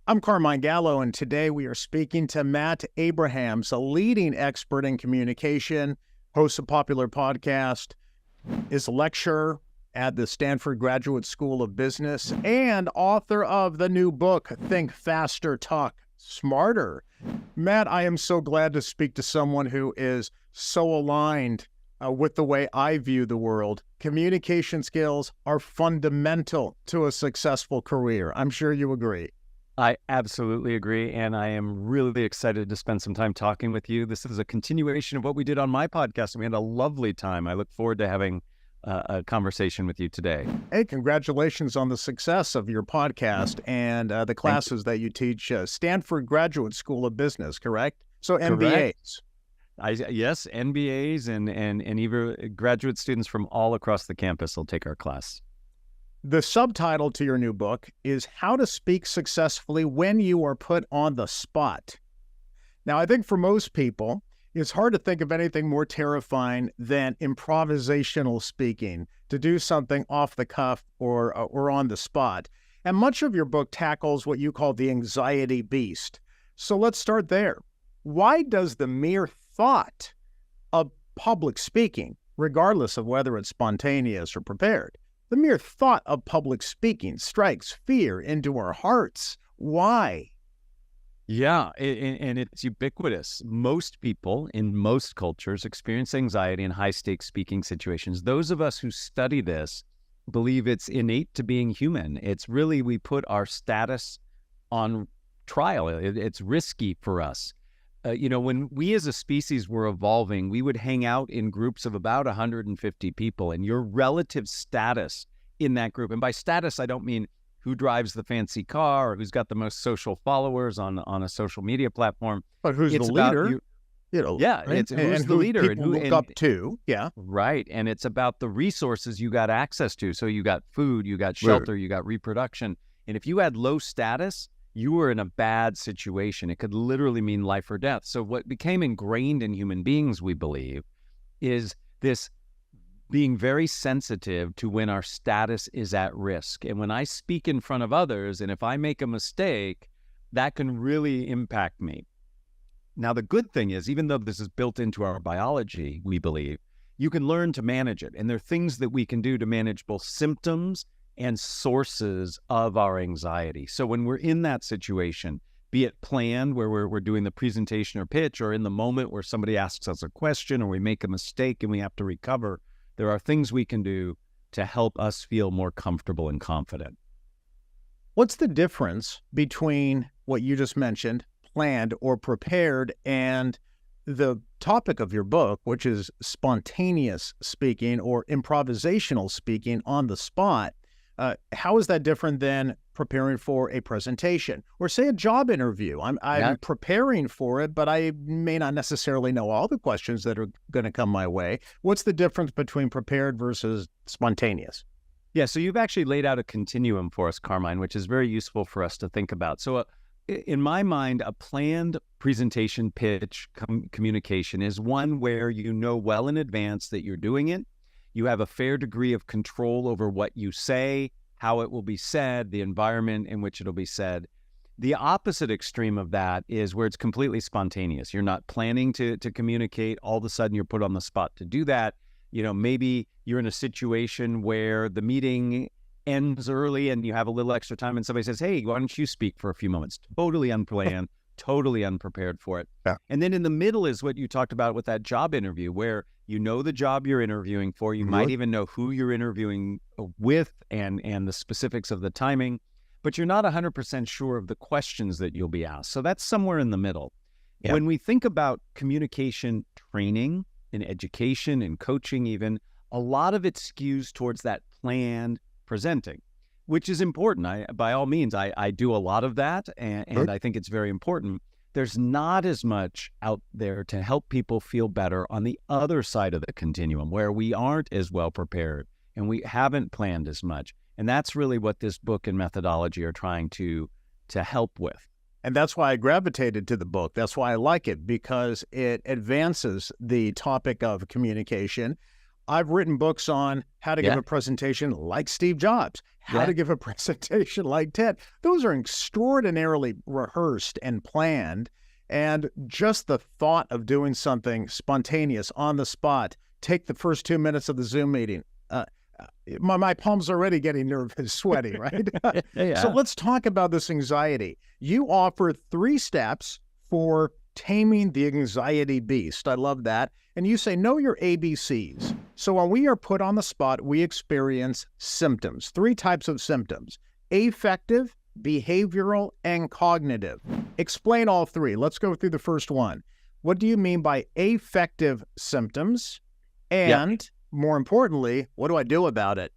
I'm Carmine Gallo, and today we are speaking to Matt Abrahams, a leading expert in communication, hosts a popular podcast, is a lecturer at the Stanford Graduate School of Business, and author of the new book, Think Faster, Talk Smarter. Matt, I am so glad to speak to someone who is so aligned with the way I view the world. Communication skills are fundamental to a successful career. I'm sure you agree. I absolutely agree, and I am really excited to spend some time talking with you. This is a continuation of what we did on my podcast, and we had a lovely time. I look forward to having a conversation with you today. Hey, congratulations on the success of your podcast and the classes that you teach. Stanford Graduate School of Business, correct? So MBAs. Yes, MBAs and even graduate students from all across the campus will take our class. The subtitle to your new book is How to Speak Successfully When You Are Put on the Spot. Now, I think for most people, it's hard to think of anything more terrifying than improvisational speaking, to do something off the cuff or on the spot. And much of your book tackles what you call the anxiety beast. So let's start there. Why does the mere thought of public speaking, regardless of whether it's spontaneous or prepared, the mere thought of public speaking strikes fear into our hearts? Why? Yeah, and it's ubiquitous. Most people in most cultures experience anxiety in high-stakes speaking situations. Those of us who study this believe it's innate to being human. It's really, we put our status on trial. It's risky for us. When we as a species were evolving, we would hang out in groups of about 150 people, and your relative status in that group, and by status, I don't mean who drives the fancy car or who's got the most social followers on a social media platform. But who's the leader? Right? It's who's the leader and who look up to. Yeah. Right. And it's about the resources you got access to. So you got food, you got shelter, you got reproduction. And if you had low status, you were in a bad situation. It could literally mean life or death. So what became ingrained in human beings, we believe, is this being very sensitive to when our status is at risk. And when I speak in front of others, and if I make a mistake, that can really impact me. Now, the good thing is, even though this is built into our biology, we believe, you can learn to manage it. And there are things that we can do to manage both symptoms and sources of our anxiety. So when we're in that situation, be it planned where we're doing the presentation or pitch, or in the moment where somebody asks us a question or we make a mistake and we have to recover, there are things we can do to help us feel more comfortable and confident. What's the difference between what you just mentioned, planned or prepared, and the topic of your book, which is spontaneous speaking or improvisational speaking on the spot? How is that different than preparing for a presentation or, say, a job interview? I'm preparing for it, but I may not necessarily know all the questions that are going to come my way. What's the difference between prepared versus spontaneous? Yeah, so you've actually laid out a continuum for us, Carmine, which is very useful for us to think about. So in my mind, a planned presentation, pitch, communication is one where you know well in advance that you're doing it. You have a fair degree of control over what you say, how it will be said, the environment in which it'll be said. The opposite extreme of that is where it's completely spontaneous. You're not planning to communicate. All of a sudden, you're put on the spot to do that. Maybe you're in a situation where the meeting ends early and you have a little extra time and somebody says, hey, why don't you speak for a few moments? Totally unplanned, totally unprepared for it. Yeah. And then in the middle is what you talked about with that job interview, where you know the job you're interviewing for. You might even know who you're interviewing with and the specifics of the timing, but you're not 100% sure of the questions that you'll be asked. So that's somewhere in the middle. Yep. When we think about communication training in education and coaching even, a lot of it skews towards that planned presenting, which is important. By all means, I do a lot of that, and I think it's very important. There's not as much out there to help people feel better on the other side of the continuum, where we aren't as well prepared and we haven't planned as much. And that's really what this book and methodology are trying to help with. And that's why I gravitated to the book. That's why I like it, because it advances the topic of communication. I've written books on how to give a presentation like Steve Jobs, how to give a presentation like Ted. Those are extraordinarily rehearsed and planned. And just the thought of doing something spontaneous on the spot, take the first 2 minutes of the Zoom meeting. My palms are already getting nervous, sweaty, right? So let's talk about this anxiety. You offer 3 steps for taming the anxiety beast. I love that. And you say, know your ABCs. So when we are put on the spot, we experience symptoms, 3 types of symptoms: affective, behavioral, and cognitive. Explain all 3. Let's go through the first one. What do you mean by affective symptoms? And more importantly, what do I do about it?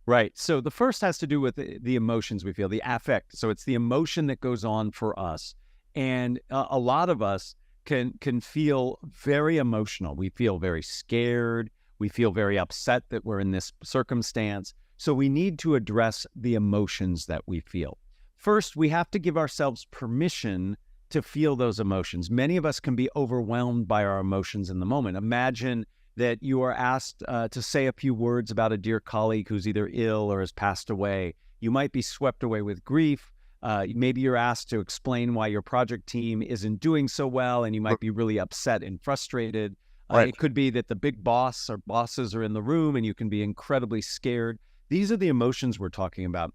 Right. So the first has to do with the emotions we feel, the affect. So it's the emotion that goes on for us. And a lot of us can feel very emotional. We feel very scared. We feel very upset that we're in this circumstance. So we need to address the emotions that we feel. First, we have to give ourselves permission to feel those emotions. Many of us can be overwhelmed by our emotions in the moment. Imagine that you are asked to say a few words about a dear colleague who's either ill or has passed away. You might be swept away with grief. Maybe you're asked to explain why your project team isn't doing so well, and you might be really upset and frustrated. It could be that the big boss or bosses are in the room and you can be incredibly scared. These are the emotions we're talking about.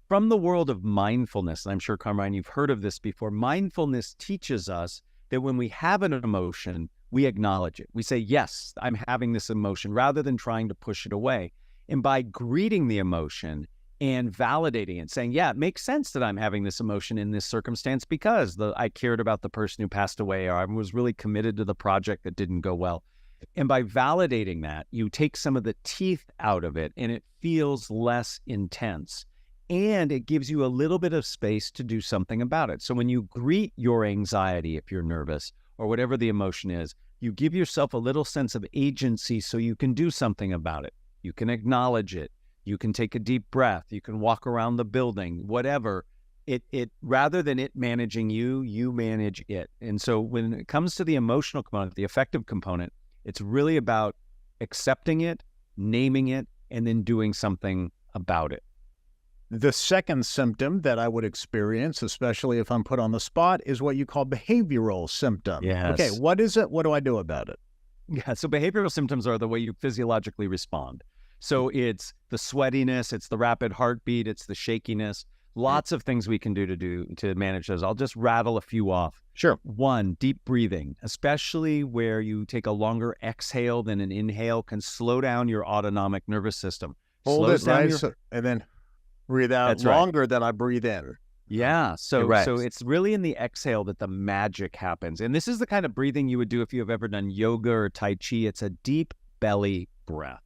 From the world of mindfulness, and I'm sure, Carmine, you've heard of this before, mindfulness teaches us that when we have an emotion, we acknowledge it. We say, yes, I'm having this emotion, rather than trying to push it away. And by greeting the emotion and validating it, saying, yeah, it makes sense that I'm having this emotion in this circumstance because I cared about the person who passed away, or I was really committed to the project that didn't go well. And by validating that, you take some of the teeth out of it and it feels less intense. And it gives you a little bit of space to do something about it. So when you greet your anxiety, if you're nervous or whatever the emotion is, you give yourself a little sense of agency so you can do something about it. You can acknowledge it. You can take a deep breath. You can walk around the building, whatever. It rather than it managing you, you manage it. And so when it comes to the emotional component, the affective component, it's really about accepting it, naming it, and then doing something about it. The second symptom that I would experience, especially if I'm put on the spot, is what you call behavioral symptom. Yes. Okay, what is it? What do I do about it? Yeah, so behavioral symptoms are the way you physiologically respond. So it's the sweatiness, it's the rapid heartbeat, it's the shakiness. Lots of things we can do to manage those. I'll just rattle a few off. Sure. 1, deep breathing, especially where you take a longer exhale than an inhale, can slow down your autonomic nervous system. Hold it, right? And then breathe out longer than I breathe in. Yeah. So it's really in the exhale that the magic happens. And this is the kind of breathing you would do if you have ever done yoga or Tai Chi. It's a deep belly breath.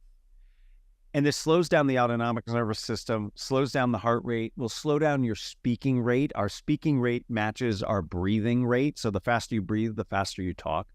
And this slows down the autonomic nervous system, slows down the heart rate, will slow down your speaking rate. Our speaking rate matches our breathing rate. So the faster you breathe, the faster you talk.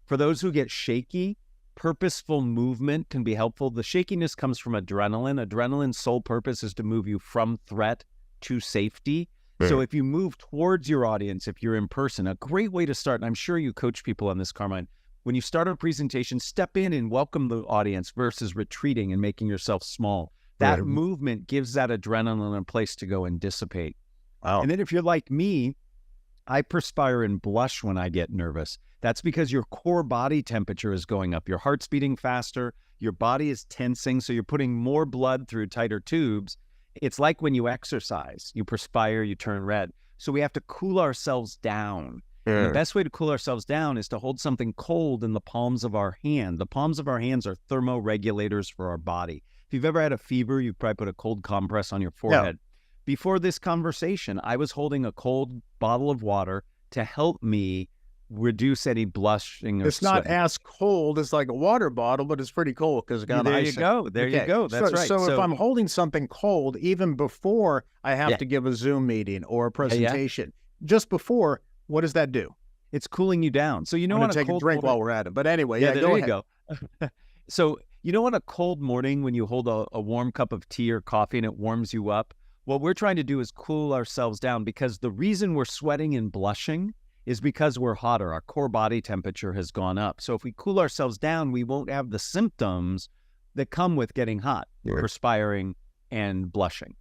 For those who get shaky, purposeful movement can be helpful. The shakiness comes from adrenaline. Adrenaline's sole purpose is to move you from threat to safety. So if you move towards your audience, if you're in person, a great way to start, and I'm sure you coach people on this, Carmine, when you start a presentation, step in and welcome the audience versus retreating and making yourself small. That movement gives that adrenaline a place to go and dissipate. Wow. And then if you're like me, I perspire and blush when I get nervous. That's because your core body temperature is going up. Your heart's beating faster. Your body is tensing. So you're putting more blood through tighter tubes. It's like when you exercise, you perspire, you turn red. So we have to cool ourselves down. And the best way to cool ourselves down is to hold something cold in the palms of our hand. The palms of our hands are thermoregulators for our body. If you've ever had a fever, you've probably put a cold compress on your forehead. Before this conversation, I was holding a cold bottle of water to help me reduce any blushing or It's not sweating. as cold as like a water bottle, but it's pretty cold because it's got There ice. you go. There you go. That's right. So if I'm holding something cold, even before I have to give a Zoom meeting or a presentation, just before, what does that do? It's cooling you down. So you know, I'm on gonna take a drink while we're at it. But anyway, there go you ahead. go. So you know, on a cold morning when you hold a warm cup of tea or coffee and it warms you up, what we're trying to do is cool ourselves down, because the reason we're sweating and blushing is because we're hotter. Our core body temperature has gone up. So if we cool ourselves down, we won't have the symptoms that come with getting hot, perspiring, and blushing.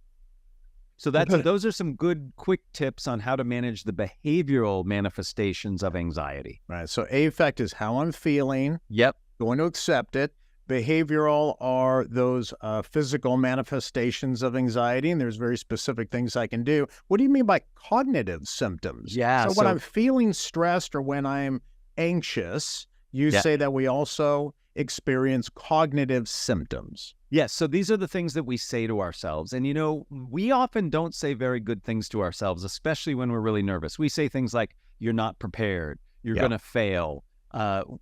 So those are some good quick tips on how to manage the behavioral manifestations of anxiety. Right. So affect is how I'm feeling. Yep. Going to accept it. Behavioral are those physical manifestations of anxiety, and there's very specific things I can do. What do you mean by cognitive symptoms? Yeah. So when I'm feeling stressed or when I'm anxious, you say that we also experience cognitive symptoms. Yes. So these are the things that we say to ourselves. And, we often don't say very good things to ourselves, especially when we're really nervous. We say things like, you're not prepared, you're going to fail,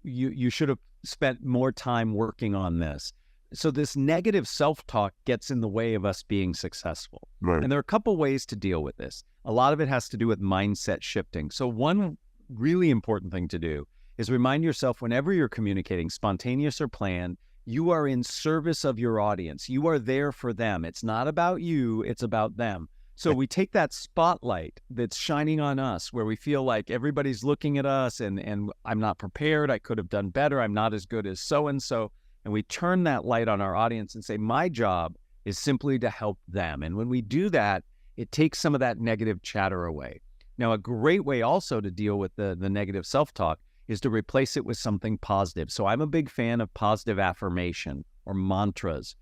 you should have spent more time working on this. So this negative self-talk gets in the way of us being successful. Right. And there are a couple ways to deal with this. A lot of it has to do with mindset shifting. So one really important thing to do is remind yourself whenever you're communicating, spontaneous or planned, you are in service of your audience. You are there for them. It's not about you, it's about them. So we take that spotlight that's shining on us where we feel like everybody's looking at us and I'm not prepared, I could have done better, I'm not as good as so-and-so. And we turn that light on our audience and say, my job is simply to help them. And when we do that, it takes some of that negative chatter away. Now, a great way also to deal with the negative self-talk is to replace it with something positive. So I'm a big fan of positive affirmation or mantras.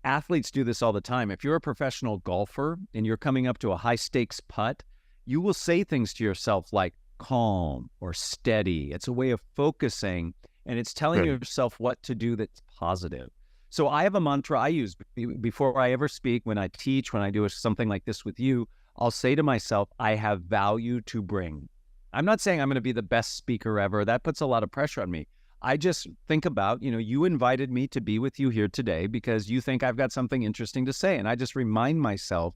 Athletes do this all the time. If you're a professional golfer and you're coming up to a high stakes putt, you will say things to yourself like calm or steady. It's a way of focusing, and it's telling yourself what to do that's positive. So I have a mantra I use before I ever speak, when I teach, when I do something like this with you. I'll say to myself, I have value to bring. I'm not saying I'm going to be the best speaker ever. That puts a lot of pressure on me. I just think about, you invited me to be with you here today because you think I've got something interesting to say. And I just remind myself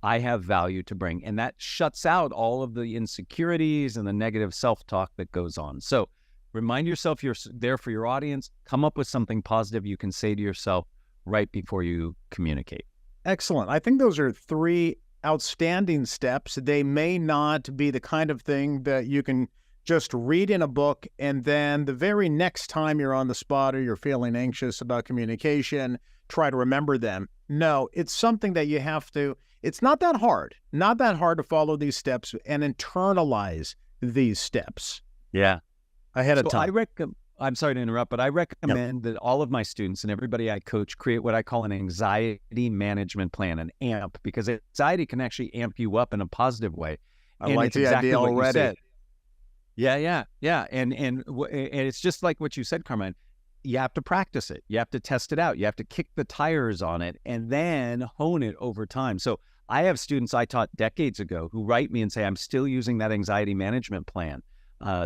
I have value to bring. And that shuts out all of the insecurities and the negative self-talk that goes on. So remind yourself you're there for your audience. Come up with something positive you can say to yourself right before you communicate. Excellent. I think those are 3 outstanding steps. They may not be the kind of thing that you can just read in a book and then the very next time you're on the spot or you're feeling anxious about communication, try to remember them. No, it's something that you have to, it's not that hard to follow these steps and internalize these steps. Yeah. Ahead of time. I'm sorry to interrupt, but I recommend that all of my students and everybody I coach create what I call an anxiety management plan, an AMP, because anxiety can actually amp you up in a positive way. I like the idea already. Yeah. And it's just like what you said, Carmine. You have to practice it. You have to test it out. You have to kick the tires on it and then hone it over time. So I have students I taught decades ago who write me and say, I'm still using that anxiety management plan.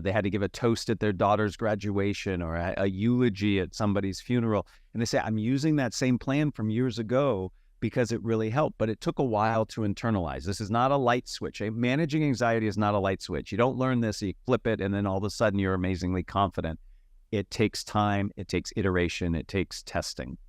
They had to give a toast at their daughter's graduation or a eulogy at somebody's funeral. And they say, I'm using that same plan from years ago because it really helped, but it took a while to internalize. This is not a light switch. Managing anxiety is not a light switch. You don't learn this, you flip it, and then all of a sudden you're amazingly confident. It takes time, it takes iteration, it takes testing.